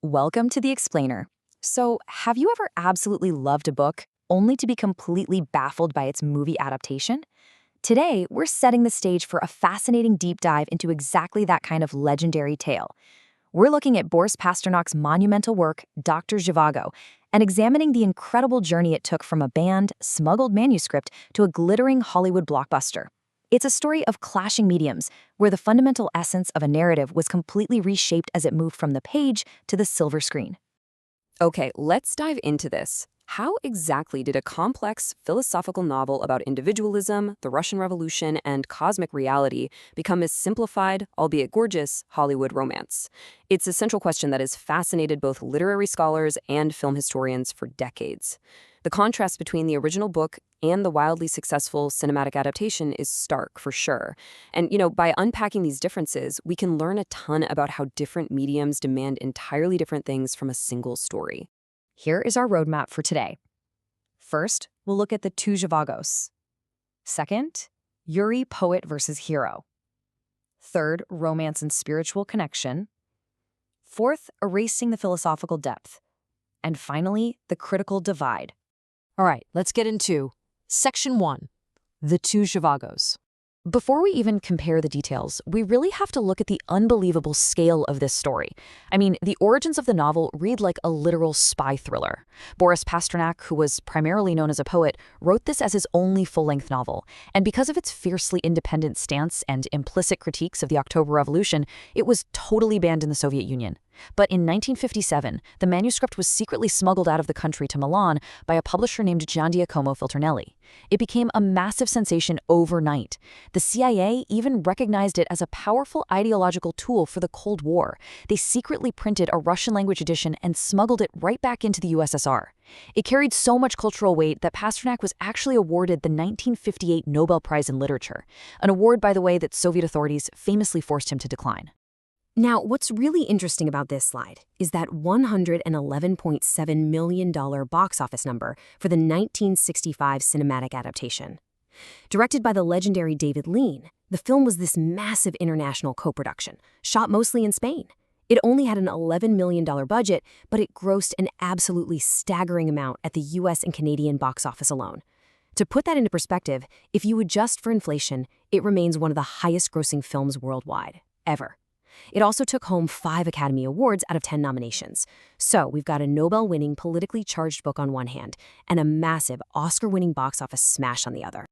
Welcome to the Explainer. So, have you ever absolutely loved a book only to be completely baffled by its movie adaptation? Today, we're setting the stage for a fascinating deep dive into exactly that kind of legendary tale. We're looking at Boris Pasternak's monumental work, Doctor Zhivago, and examining the incredible journey it took from a banned, smuggled manuscript to a glittering Hollywood blockbuster. It's a story of clashing mediums, where the fundamental essence of a narrative was completely reshaped as it moved from the page to the silver screen. Okay, let's dive into this. How exactly did a complex philosophical novel about individualism, the Russian Revolution, and cosmic reality become a simplified, albeit gorgeous, Hollywood romance? It's a central question that has fascinated both literary scholars and film historians for decades. The contrast between the original book and the wildly successful cinematic adaptation is stark, for sure. And, by unpacking these differences, we can learn a ton about how different mediums demand entirely different things from a single story. Here is our roadmap for today. First, we'll look at the two Zhivagos. Second, Yuri, poet versus hero. Third, romance and spiritual connection. Fourth, erasing the philosophical depth. And finally, the critical divide. All right, let's get into Section 1, The Two Zhivagos. Before we even compare the details, we really have to look at the unbelievable scale of this story. I mean, the origins of the novel read like a literal spy thriller. Boris Pasternak, who was primarily known as a poet, wrote this as his only full-length novel. And because of its fiercely independent stance and implicit critiques of the October Revolution, it was totally banned in the Soviet Union. But in 1957, the manuscript was secretly smuggled out of the country to Milan by a publisher named Giangiacomo Filternelli. It became a massive sensation overnight. The CIA even recognized it as a powerful ideological tool for the Cold War. They secretly printed a Russian-language edition and smuggled it right back into the USSR. It carried so much cultural weight that Pasternak was actually awarded the 1958 Nobel Prize in Literature, an award, by the way, that Soviet authorities famously forced him to decline. Now, what's really interesting about this slide is that $111.7 million box office number for the 1965 cinematic adaptation. Directed by the legendary David Lean, the film was this massive international co-production, shot mostly in Spain. It only had an $11 million budget, but it grossed an absolutely staggering amount at the US and Canadian box office alone. To put that into perspective, if you adjust for inflation, it remains one of the highest-grossing films worldwide, ever. It also took home 5 Academy Awards out of 10 nominations. So we've got a Nobel-winning, politically charged book on one hand, and a massive Oscar-winning box office smash on the other.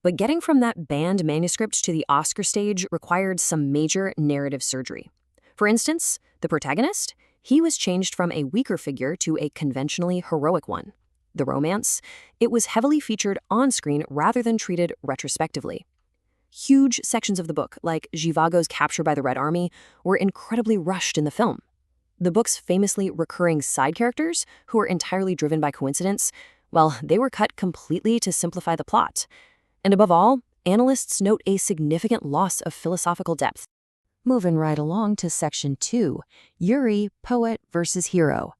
But getting from that banned manuscript to the Oscar stage required some major narrative surgery. For instance, the protagonist, he was changed from a weaker figure to a conventionally heroic one. The romance, it was heavily featured on-screen rather than treated retrospectively. Huge sections of the book, like Zhivago's capture by the Red Army, were incredibly rushed in the film. The book's famously recurring side characters, who were entirely driven by coincidence, well, they were cut completely to simplify the plot. And above all, analysts note a significant loss of philosophical depth. Moving right along to Section 2, Yuri, poet versus hero.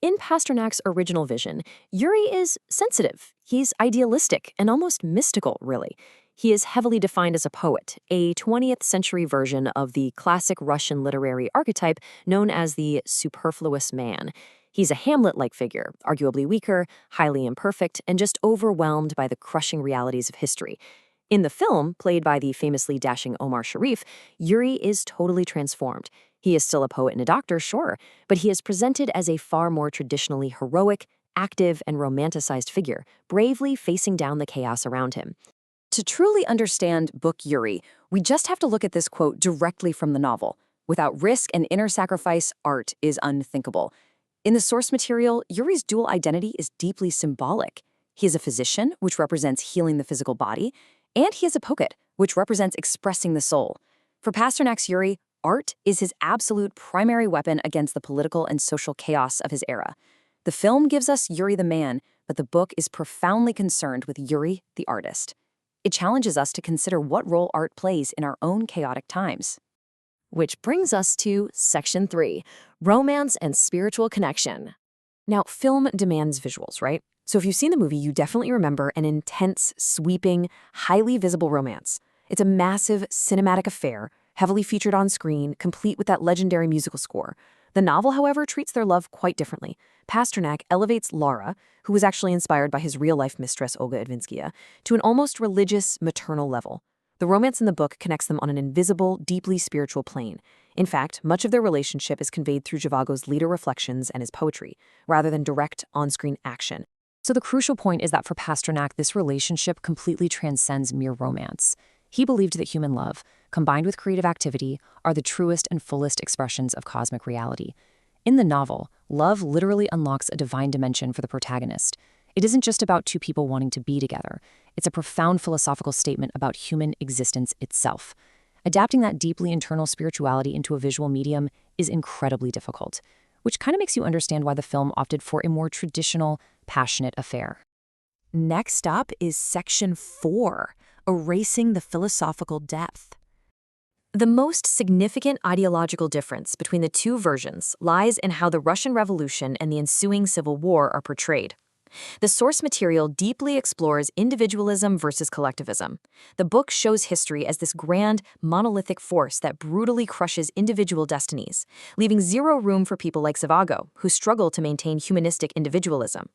In Pasternak's original vision, Yuri is sensitive. He's idealistic and almost mystical, really. He is heavily defined as a poet, a 20th century version of the classic Russian literary archetype known as the superfluous man. He's a Hamlet-like figure, arguably weaker, highly imperfect, and just overwhelmed by the crushing realities of history. In the film, played by the famously dashing Omar Sharif, Yuri is totally transformed. He is still a poet and a doctor, sure, but he is presented as a far more traditionally heroic, active, and romanticized figure, bravely facing down the chaos around him. To truly understand Book Yuri, we just have to look at this quote directly from the novel. Without risk and inner sacrifice, art is unthinkable. In the source material, Yuri's dual identity is deeply symbolic. He is a physician, which represents healing the physical body, and he is a poet, which represents expressing the soul. For Pasternak's Yuri, art is his absolute primary weapon against the political and social chaos of his era. The film gives us Yuri the man, but the book is profoundly concerned with Yuri the artist. It challenges us to consider what role art plays in our own chaotic times. Which brings us to Section 3, Romance and Spiritual Connection. Now, film demands visuals, right? So if you've seen the movie, you definitely remember an intense, sweeping, highly visible romance. It's a massive cinematic affair, heavily featured on screen, complete with that legendary musical score. The novel, however, treats their love quite differently. Pasternak elevates Laura, who was actually inspired by his real-life mistress Olga Edvinskaya, to an almost religious, maternal level. The romance in the book connects them on an invisible, deeply spiritual plane. In fact, much of their relationship is conveyed through Zhivago's later reflections and his poetry, rather than direct on-screen action. So the crucial point is that for Pasternak, this relationship completely transcends mere romance. He believed that human love, combined with creative activity, are the truest and fullest expressions of cosmic reality. In the novel, love literally unlocks a divine dimension for the protagonist. It isn't just about two people wanting to be together. It's a profound philosophical statement about human existence itself. Adapting that deeply internal spirituality into a visual medium is incredibly difficult, which kind of makes you understand why the film opted for a more traditional, passionate affair. Next up is Section 4, Erasing the Philosophical Depth. The most significant ideological difference between the two versions lies in how the Russian Revolution and the ensuing Civil War are portrayed. The source material deeply explores individualism versus collectivism. The book shows history as this grand, monolithic force that brutally crushes individual destinies, leaving zero room for people like Zhivago, who struggle to maintain humanistic individualism.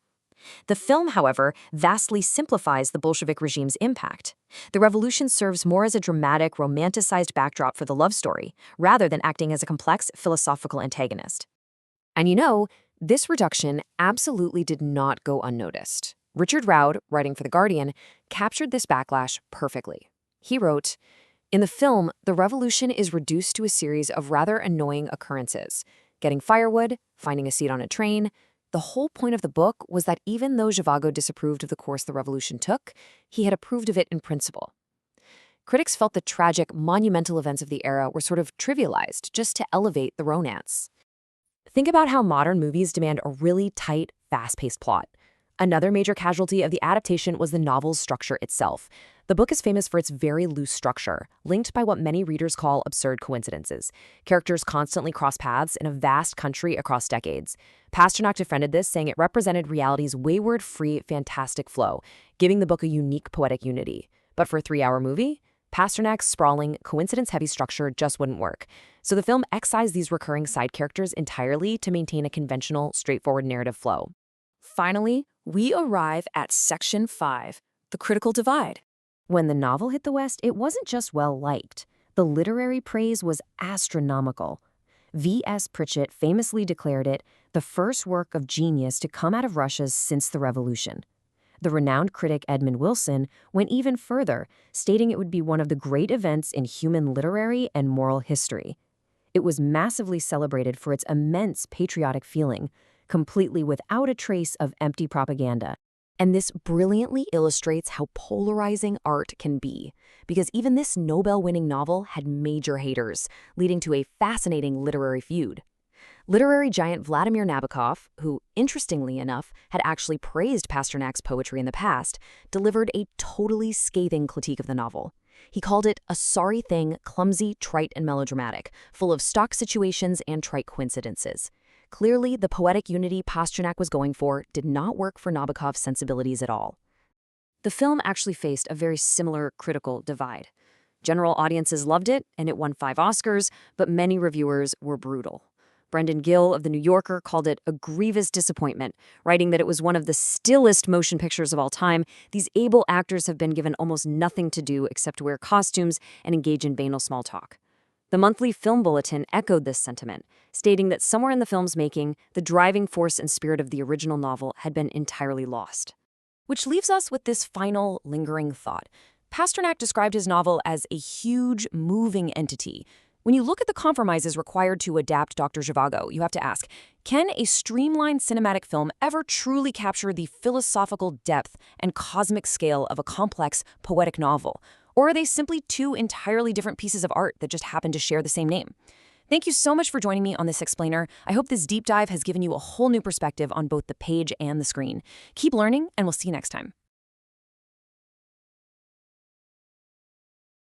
The film, however, vastly simplifies the Bolshevik regime's impact. The revolution serves more as a dramatic, romanticized backdrop for the love story, rather than acting as a complex, philosophical antagonist. And this reduction absolutely did not go unnoticed. Richard Roud, writing for The Guardian, captured this backlash perfectly. He wrote, "In the film, the revolution is reduced to a series of rather annoying occurrences. Getting firewood, finding a seat on a train. The whole point of the book was that even though Zhivago disapproved of the course the revolution took, he had approved of it in principle." Critics felt the tragic, monumental events of the era were sort of trivialized just to elevate the romance. Think about how modern movies demand a really tight, fast-paced plot. Another major casualty of the adaptation was the novel's structure itself. The book is famous for its very loose structure, linked by what many readers call absurd coincidences. Characters constantly cross paths in a vast country across decades. Pasternak defended this, saying it represented reality's wayward, free, fantastic flow, giving the book a unique poetic unity. But for a 3-hour movie, Pasternak's sprawling, coincidence-heavy structure just wouldn't work. So the film excised these recurring side characters entirely to maintain a conventional, straightforward narrative flow. Finally, we arrive at Section 5, the critical divide. When the novel hit the West, it wasn't just well-liked. The literary praise was astronomical. V.S. Pritchett famously declared it the first work of genius to come out of Russia since the Revolution. The renowned critic Edmund Wilson went even further, stating it would be one of the great events in human literary and moral history. It was massively celebrated for its immense patriotic feeling, completely without a trace of empty propaganda. And this brilliantly illustrates how polarizing art can be, because even this Nobel-winning novel had major haters, leading to a fascinating literary feud. Literary giant Vladimir Nabokov, who, interestingly enough, had actually praised Pasternak's poetry in the past, delivered a totally scathing critique of the novel. He called it a sorry thing, clumsy, trite, and melodramatic, full of stock situations and trite coincidences. Clearly, the poetic unity Pasternak was going for did not work for Nabokov's sensibilities at all. The film actually faced a very similar critical divide. General audiences loved it, and it won 5 Oscars, but many reviewers were brutal. Brendan Gill of The New Yorker called it a grievous disappointment, writing that it was one of the stillest motion pictures of all time. These able actors have been given almost nothing to do except to wear costumes and engage in banal small talk. The monthly Film Bulletin echoed this sentiment, stating that somewhere in the film's making, the driving force and spirit of the original novel had been entirely lost. Which leaves us with this final, lingering thought. Pasternak described his novel as a huge, moving entity. When you look at the compromises required to adapt Doctor Zhivago, you have to ask, can a streamlined cinematic film ever truly capture the philosophical depth and cosmic scale of a complex, poetic novel? Or are they simply two entirely different pieces of art that just happen to share the same name? Thank you so much for joining me on this explainer. I hope this deep dive has given you a whole new perspective on both the page and the screen. Keep learning, and we'll see you next time.